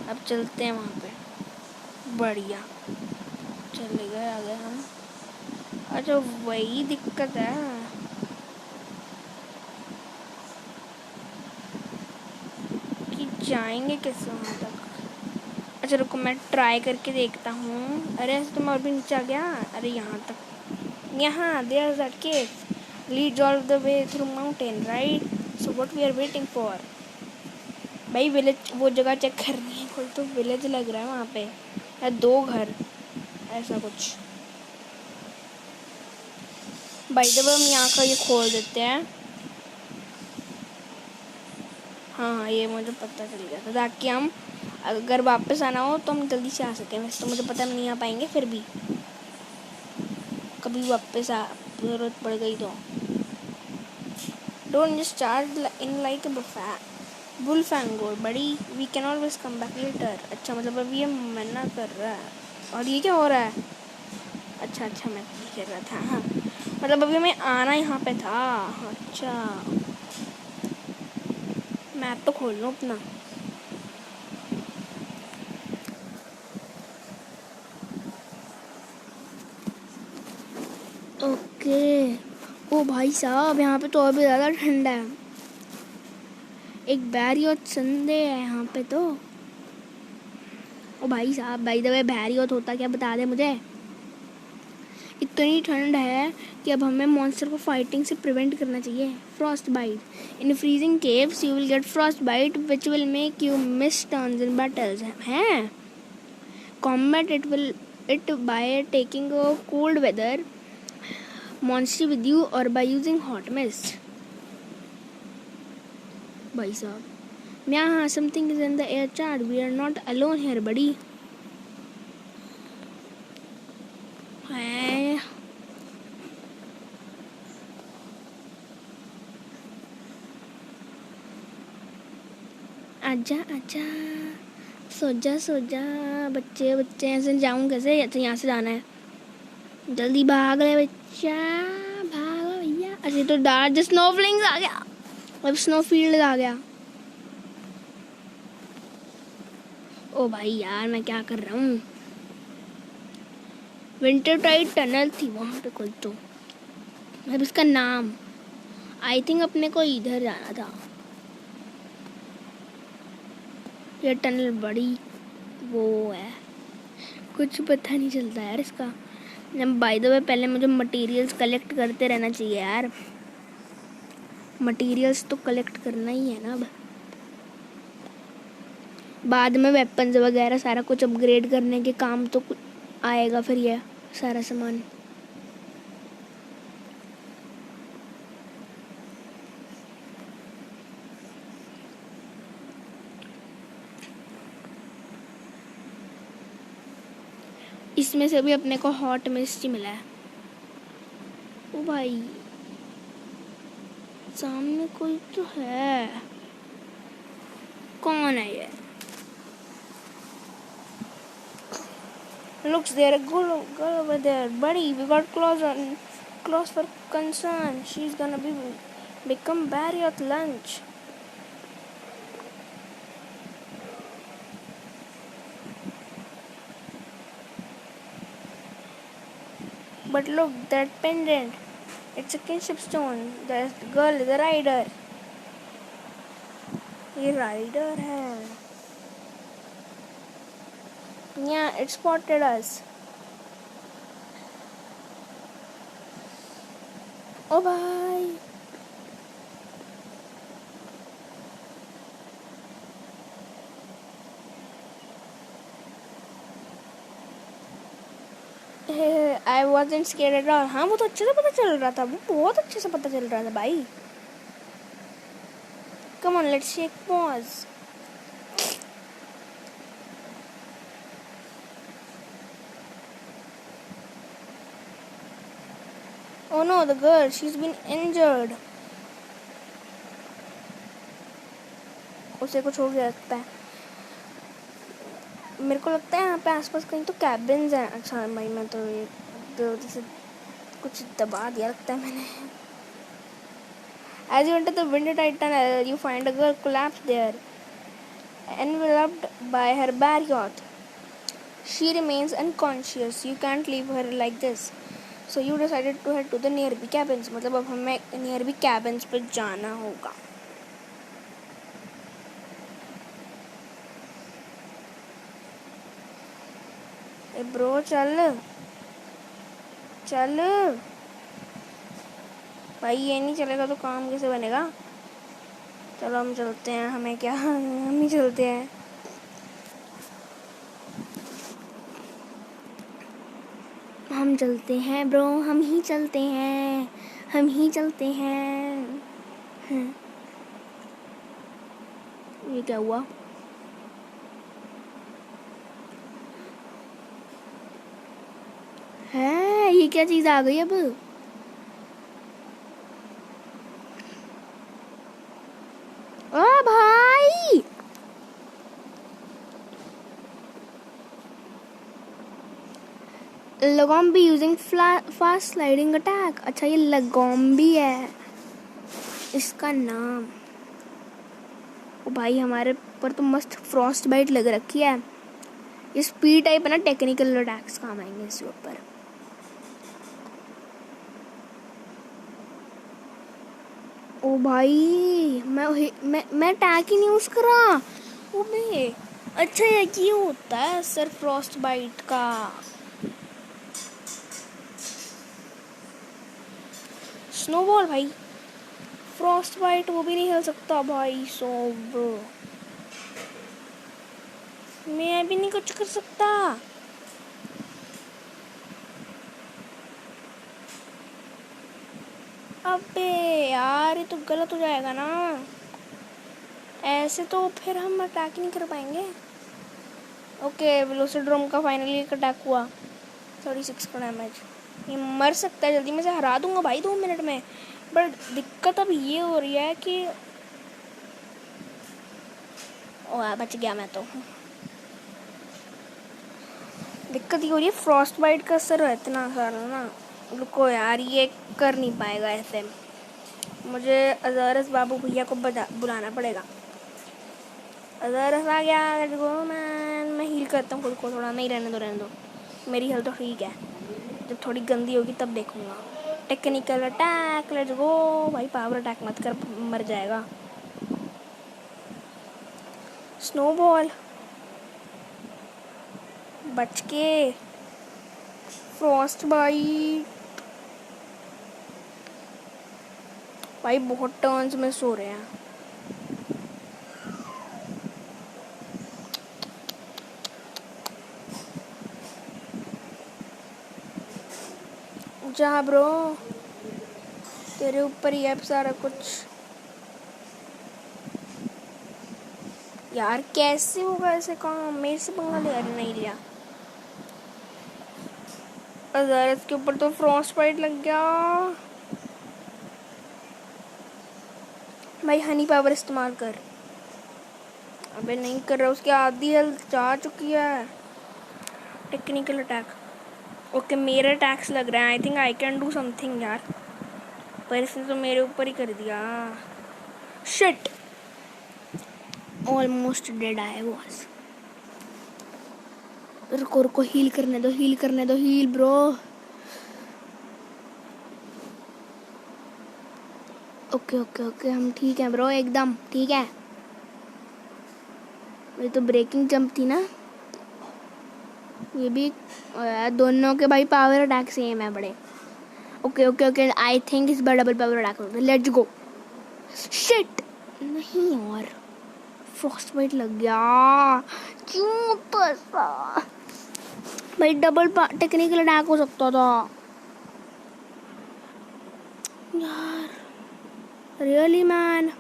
अब चलते हैं वहाँ पे। बढ़िया, चले गए, आ गए हम। अच्छा वही दिक्कत है कि जाएंगे कैसे वहाँ तक। अच्छा रुको मैं ट्राई करके देखता हूँ। अरे ऐसे तो मैं अभी नीचे आ गया। अरे यहाँ तक, यहाँ there is that cave leads all the way through mountain right. So what we are waiting for? भाई विलेज, वो जगह चेक करनी है। कोई तो विलेज लग रहा है वहाँ पे, या 2 घर ऐसा कुछ। भाई जब हम यहाँ का ये खोल देते हैं। हाँ ये मुझे पता चल गया था, ताकि हम अगर वापस आना हो तो हम जल्दी से आ सकें। वैसे तो मुझे पता नहीं आ पाएंगे, फिर भी कभी वापस आ जरूरत पड़ गई तो। Don't just charge in like a Bullfango buddy, we can always come back later. अच्छा मतलब अभी ये मना कर रहा है। और ये क्या हो रहा है? अच्छा मैं कर रहा था। हाँ मतलब अभी हमें आना यहाँ पे था। अच्छा मैप तो खोल लो अपना। ओके। ओ भाई साहब यहाँ पे तो और भी ज़्यादा ठंडा है। एक बैरी और संडे है यहाँ पे तो। ओ भाई साहब, बाय द वे बैरी और होता क्या बता दे मुझे। इतनी ठंड है कि अब हमें मॉन्स्टर को फाइटिंग से प्रिवेंट करना चाहिए। Frostbite in freezing caves you will get frostbite which will make you miss turns in battles. हैं combat it by taking a cold weather monster with you और बाय यूजिंग हॉट मिस्ट। भाई साहब यहाँ something is in the air chat, we are not alone here buddy. आजा आजा, सो जा बच्चे बच्चे। ऐसे जाऊँ कैसे? अच्छा यहाँ से जाना है, जल्दी भाग ले बच्चा, भागो भैया। अच्छा तो डार्क स्नो फ्लिंग्स आ गया, अब स्नो फील्ड आ गया। ओ भाई यार मैं क्या कर रहा हूँ? विंटर टाइड टनल थी वहाँ पे कोई तो, अब इसका नाम, आई थिंक अपने को इधर जाना था। ये टनल बड़ी वो है, कुछ पता नहीं चलता यार इसका। बाय द वे पहले मुझे मटेरियल्स कलेक्ट करते रहना चाहिए यार, मटेरियल्स तो कलेक्ट करना ही है ना। अब बाद में वेपन्स वगैरह सारा कुछ अपग्रेड करने के काम तो आएगा फिर ये सारा सामान। इसमें से भी अपने को हॉट मिस्ट ही मिला है। ओ भाई सामने कोई तो है, कौन है ये? Looks there, a girl over there, buddy. We got close for concern. She's gonna become Barry at lunch. But look, that pendant. It's a kinship stone. The girl is a rider. ये राइडर है। Yeah, it spotted us. ओ भाई I wasn't scared at all. हाँ वो तो अच्छे से पता चल रहा था, वो बहुत अच्छे से पता चल रहा था भाई। Come on, let's take pause. Oh no, the girl, she's been injured. उसे कुछ हो गया लगता है। मेरे को लगता है यहाँ पे आसपास कहीं तो कैबिन्स हैं। अच्छा भाई मैं तो ये जैसे कुछ दबा दिया लगता है मैंने। As you enter the Winter Titan, you find a girl collapsed there, enveloped by her barriot. She remains unconscious. You can't leave her like this. So you decided to head to the nearby cabins. मतलब अब हमें nearby cabins पे जाना होगा। ए ब्रो चल चल भाई, ये नहीं चलेगा तो काम कैसे बनेगा। चलो हम चलते हैं, हमें क्या, हम ही चलते हैं। हम चलते हैं ब्रो, हम ही चलते हैं, हम ही चलते हैं। ये क्या हुआ? है ये क्या चीज आ गई अब? ओ भाई लगोम्बी यूजिंग फास्ट स्लाइडिंग अटैक। अच्छा ये लगोम्बी है इसका नाम। ओ भाई हमारे पर तो मस्त फ्रॉस्ट बाइट लग रखी है। ये स्पीड टाइप है ना, टेक्निकल अटैक्स काम आएंगे इसके ऊपर। ओ भाई मैं अटैक ही नहीं यूज करा। ओ बे अच्छा ये होता है सर फ्रॉस्ट बाइट का। स्नोबॉल भाई, फ्रॉस्ट बाइट वो भी नहीं हिल सकता भाई। सो ब्रो मैं भी नहीं कुछ कर सकता। अबे यार ये तो गलत हो जाएगा ना, ऐसे तो फिर हम अटैक नहीं कर पाएंगे। ओके वेलोसिड्रोम का फाइनली एक अटैक हुआ, 36 का डैमेज। ये मर सकता है, जल्दी में से हरा दूंगा भाई 2 मिनट में। बट दिक्कत अब ये हो रही है कि ओ बच गया मैं तो। दिक्कत ये हो रही है फ्रॉस्ट बाइट का असर है इतना सारा ना। रुको यार ये कर नहीं पाएगा ऐसे, मुझे अज़ारस बाबू भैया को बुलाना पड़ेगा। अज़ारस आ गया, लेट्स गो मैन। मैं हील करता हूँ खुद को थोड़ा। नहीं रहने दो मेरी हेल्थ तो ठीक है, जब थोड़ी गंदी होगी तब देखूंगा। टेक्निकल अटैक, लेट्स गो भाई। पावर अटैक मत कर, मर जाएगा। स्नोबॉल बच के। फ्रॉस्ट बाइट भाई बहुत टर्न्स में सो रहे हैं। जा ब्रो तेरे ऊपर ही है सारा कुछ। यार कैसे होगा ऐसे काम, मेरे से पंगा ले नहीं लिया। अज़ारस के ऊपर तो फ्रॉस्ट बाइट लग गया भाई। हनी पावर इस्तेमाल कर। अबे नहीं कर रहा, उसकी आधी हेल्थ जा चुकी है। Technical attack. ओके मेरे अटैक्स लग रहे हैं। I think I can do something यार, पर इसने तो मेरे ऊपर ही कर दिया। Shit almost dead I was. रुको हील करने दो हील ब्रो। ओके हम ठीक हैं ब्रो, एकदम ठीक है। ये तो ब्रेकिंग जंप थी ना, ये भी दोनों के भाई पावर अटैक सेम है बड़े। ओके आई थिंक इस बार डबल पावर अटैक होगा। Let's go. शिट नहीं और फ्रॉस्ट बाइट लग गया। क्यों तो ऐसा भाई, डबल टेक्निकल अटैक हो सकता था यार। रियली मैन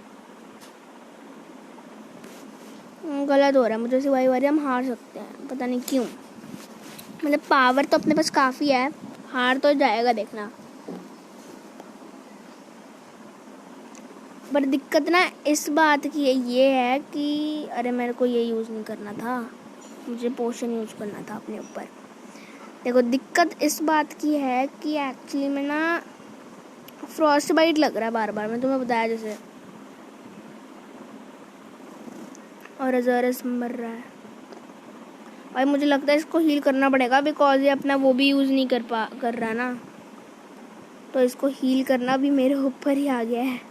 गलत हो रहा है मुझे। सिवाई वारी हम हार सकते हैं, पता नहीं क्यों। मतलब पावर तो अपने पास काफ़ी है, हार तो जाएगा देखना। पर दिक्कत ना इस बात की ये है कि अरे मेरे को ये यूज़ नहीं करना था, मुझे पोशन यूज़ करना था अपने ऊपर। देखो दिक्कत इस बात की है कि एक्चुअली में ना फ्रॉस्ट बाइट लग रहा है बार बार, मैं तुम्हें बताया जैसे, और अजरस मर रहा है। भाई मुझे लगता है इसको हील करना पड़ेगा, बिकॉज ये अपना वो भी यूज़ नहीं कर रहा ना, तो इसको हील करना भी मेरे ऊपर ही आ गया है।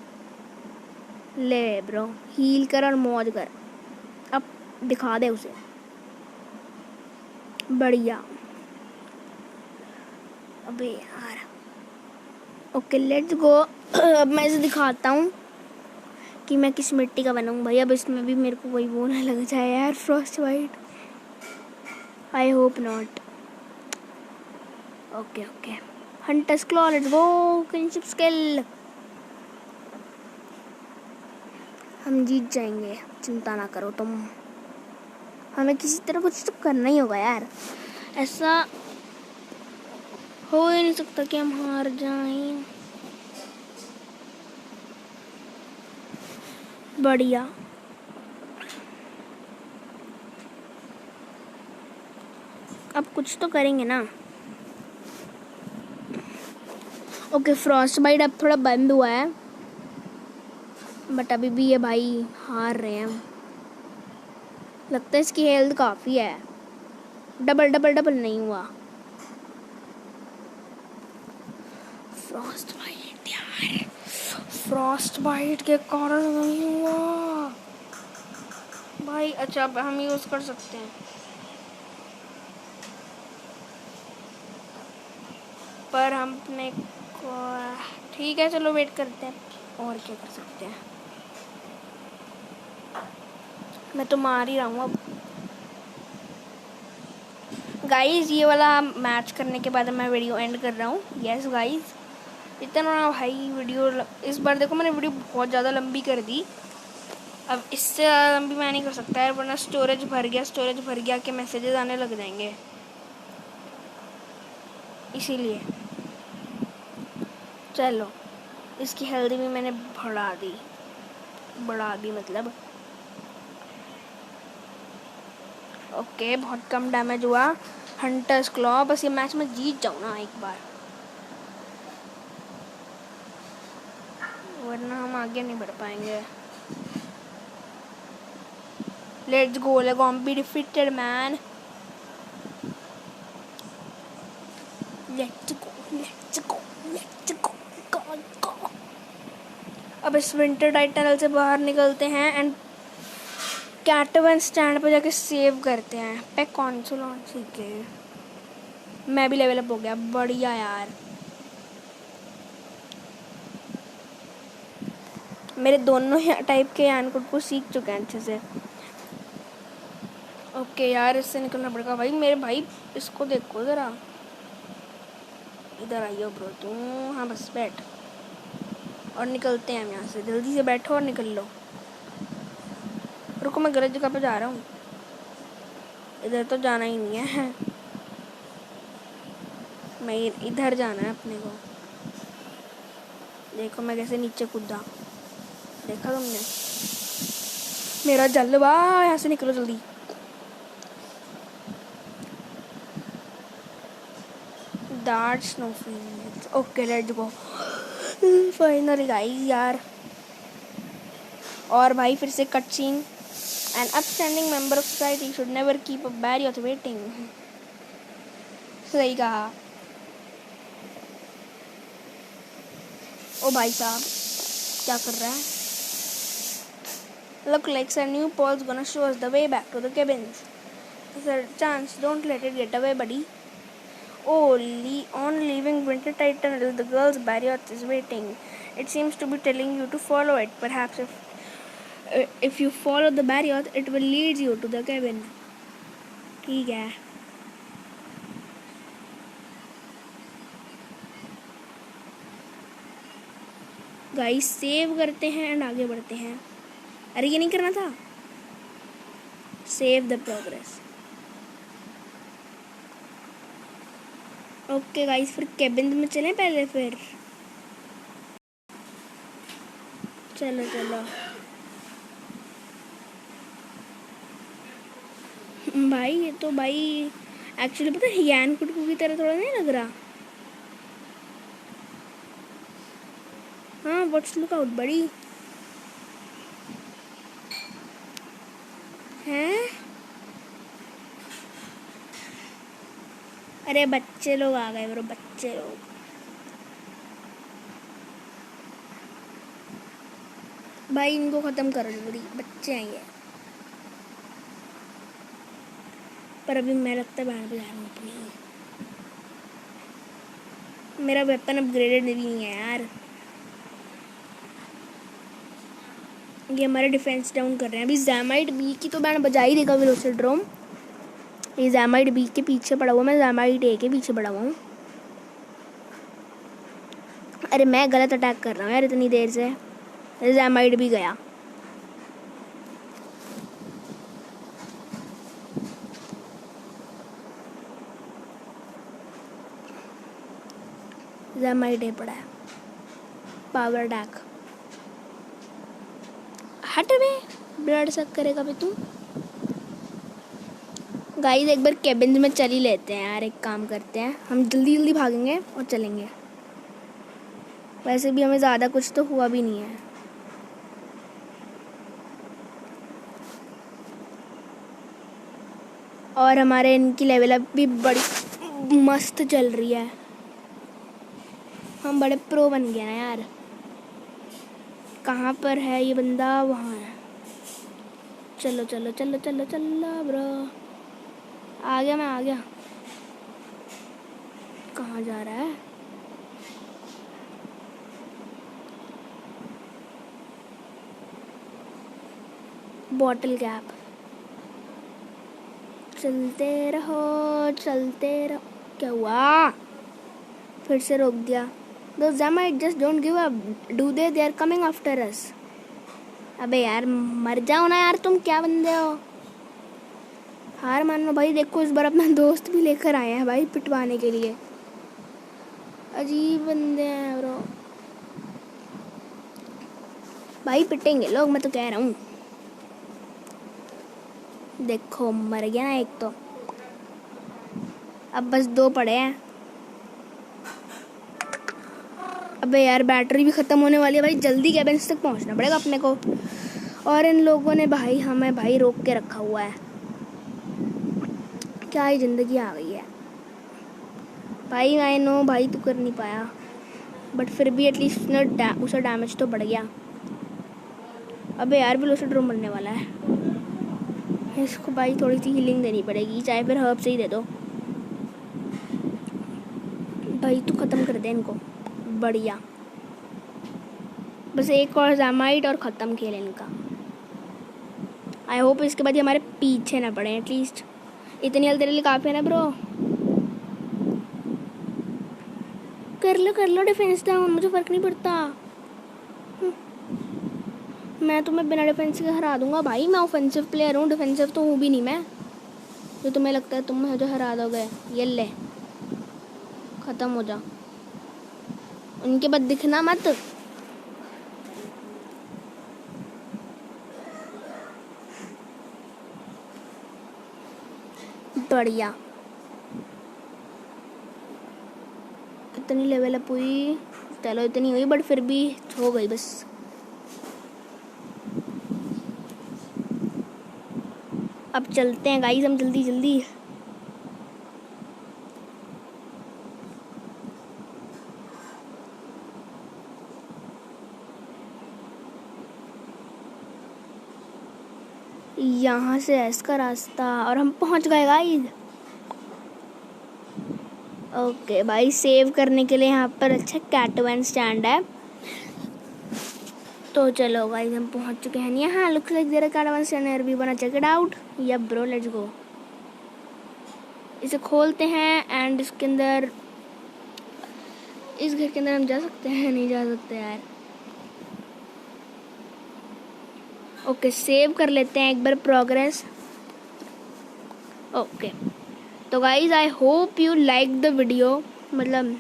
ले ब्रो, हील कर और मौज कर, अब दिखा दे उसे। बढ़िया। अबे यार, ओके लेट्स गो। अब मैं इसे दिखाता हूँ कि मैं किस मिट्टी का बनाऊँ भाई। अब इसमें भी मेरे को कोई वो ना लग जाए यार, frost white. I hope not. Okay okay, hunter's claw, let's go. Kinship skill, हम जीत जाएंगे, चिंता ना करो तुम। हमें किसी तरह कुछ तो करना ही होगा यार, ऐसा हो ही नहीं सकता कि हम हार जाएं। बढ़िया। अब कुछ तो करेंगे ना। ओके, फ्रॉस्ट बाइट अब थोड़ा बंद हुआ है, बट अभी भी ये भाई हार रहे हैं। लगता है इसकी हेल्थ काफ़ी है। डबल डबल डबल नहीं हुआ। फ्रॉस्ट बाइट यार, फ्रॉस्ट बाइट के कारण नहीं हुआ भाई। अच्छा अब हम यूज़ कर सकते हैं, पर हम अपने को ठीक है चलो वेट करते हैं, और क्या कर सकते हैं। मैं तो मार ही रहा हूँ अब। गाइस ये वाला मैच करने के बाद मैं वीडियो एंड कर रहा हूँ। यस गाइस, इतना भाई वीडियो इस बार देखो मैंने वीडियो बहुत ज़्यादा लंबी कर दी। अब इससे ज़्यादा लंबी मैं नहीं कर सकता है, वरना स्टोरेज भर गया के मैसेजेस आने लग जाएंगे, इसीलिए। चलो इसकी हेल्थ भी मैंने बढ़ा दी मतलब। ओके बहुत कम डैमेज हुआ। हंटर्स क्लॉ, बस ये मैच में जीत जाऊँ ना एक बार, वरना हम आगे नहीं बढ़ पाएंगे। Let's go, Legombi defeated man. Let's go, go. अब इस विंटर टाइट टनल से बाहर निकलते हैं एंड कैटवन स्टैंड पर जाके सेव करते हैं। पे कौनसुल ठीक है, मैं भी लेवल अप हो गया। बढ़िया यार, मेरे दोनों टाइप के यानकुट को सीख चुके हैं अच्छे से। ओके यार, इससे निकलना पड़ेगा भाई। मेरे भाई इसको देखो ज़रा, इधर आइयो ब्रो तू। हाँ बस बैठ और निकलते हैं हम यहाँ से। जल्दी से बैठो और निकल लो। रुको मैं गलत जगह पे जा रहा हूँ, इधर तो जाना ही नहीं है, मैं इधर जाना है अपने को। देखो मैं कैसे नीचे कूदा, देखा तुमने मेरा जलवा। यहाँ से निकलो जल्दी। Dart Snowfield, okay let's go finally guys यार। और भाई फिर से cutscene. An upstanding member of society should never keep a barrier waiting. सही कहा। ओ भाई साहब क्या कर रहा है? Look like a new Paul's gonna show us the way back to the cabins. There's a chance, don't let it get away, buddy. On leaving Winter Titan, the girl's barrier is waiting. It seems to be telling you to follow it. Perhaps if you follow the barrier, it will lead you to the cabin. ठीक है। गाइस सेव करते हैं एंड आगे बढ़ते हैं। अरे ये नहीं करना था, save the progress. Okay guys, फिर केबिन में चलें पहले। फिर चलो चलो भाई, ये तो भाई एक्चुअली पता है यान कुटकू की तरह थोड़ा नहीं लग रहा। हाँ व्हाट्स लुक आउट बड़ी हैं। अरे बच्चे लोग आ गए ब्रो, बच्चे लोग। भाई इनको खत्म करो जल्दी, बच्चे आएंगे। पर अभी मैं लगता है बाहर बजा रहा हूँ अपनी। मेरा वेपन अपग्रेडेड नहीं है यार। ये हमारे डिफेंस डाउन कर रहे हैं। अभी जैमाइट बी की तो बैंड बजा ही देगा वेलोसिड्रोम। ये जैमाइट बी के पीछे पड़ा हुआ, मैं जैमाइट ए के पीछे पड़ा हुआ हूँ। अरे मैं गलत अटैक कर रहा हूँ यार इतनी देर से। जैमाइट भी गया। जैमाइट ए पड़ा है। पावर अटैक हट बे, ब्लड सक करेगा बे तू। गाइस एक बार केबिन में चल ही लेते हैं यार। एक काम करते हैं, हम जल्दी जल्दी भागेंगे और चलेंगे। वैसे भी हमें ज़्यादा कुछ तो हुआ भी नहीं है। और हमारे इनकी लेवल अप भी बड़ी मस्त चल रही है। हम बड़े प्रो बन गए ना यार। कहाँ पर है ये बंदा? वहाँ है। चलो चलो चलो चलो चलो ब्रो। आ गया, मैं आ गया। कहाँ जा रहा है? Bottle gap. चलते रहो चलते रहो। क्या हुआ? फिर से रोक दिया। Those Zamite just don't give up. Do they? They are coming after us. अबे यार मर जाओ ना यार, तुम क्या बंदे हो? हार मान लो भाई। देखो इस बार अपना दोस्त भी लेकर आए हैं भाई पिटवाने के लिए। अजीब बंदे हैं ब्रो। भाई पिटेंगे लोग, मैं तो कह रहा हूँ। देखो मर गया ना एक तो। अब बस 2 पड़े हैं। अबे यार बैटरी भी ख़त्म होने वाली है भाई। जल्दी कैबिन्स तक पहुंचना पड़ेगा अपने को। और इन लोगों ने भाई हमें भाई रोक के रखा हुआ है। क्या ही ज़िंदगी आ गई है भाई। आई नो भाई तू कर नहीं पाया, बट फिर भी एटलीस्ट उसका डैमेज तो बढ़ गया। अबे यार वेलोसिड्रोम बनने वाला है। इसको भाई थोड़ी सी हीलिंग देनी पड़ेगी, चाहे फिर हर्ब से ही दे दो। भाई तू ख़त्म कर दे इनको। बढ़िया, बस एक और जैमाइट और ख़त्म खेल इनका। आई होप इसके बाद ये हमारे पीछे ना पड़े। एटलीस्ट इतनी हेल्थ तेरे लिए काफ़ी है ना ब्रो। कर लो डिफेंस डाउन, मुझे फ़र्क नहीं पड़ता। मैं तुम्हें बिना डिफेंस के हरा दूंगा भाई। मैं ऑफेंसिव प्लेयर हूँ, डिफेंसिव तो हूँ भी नहीं मैं। जो तुम्हें लगता है तुम मुझे हरा दोगे। ये ले ख़त्म हो जा। उनके बाद दिखना मत। बढ़िया, इतनी लेवल अप हुई। चलो इतनी हुई बट फिर भी हो गई बस। अब चलते हैं गाइस हम जल्दी जल्दी। यहाँ से है इसका रास्ता और हम पहुँच गए गाइस। ओके भाई, सेव करने के लिए यहाँ पर अच्छा कैटवन स्टैंड है। तो चलो गाइस हम पहुँच चुके हैं यहाँ। Looks like there Catavan stand, we wanna check it out. Yeah bro let's go. इसे खोलते हैं एंड इसके अंदर, इस घर के अंदर हम जा सकते हैं? नहीं जा सकते यार। ओके सेव कर लेते हैं एक बार प्रोग्रेस। ओके तो guys I hope you like the video. मतलब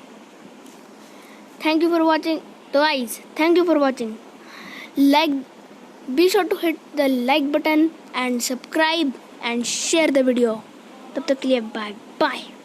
थैंक यू फॉर वॉचिंग। तो guys thank you for watching. like, be sure to hit the like button and subscribe and share the video. तब तक के लिए बाय बाय.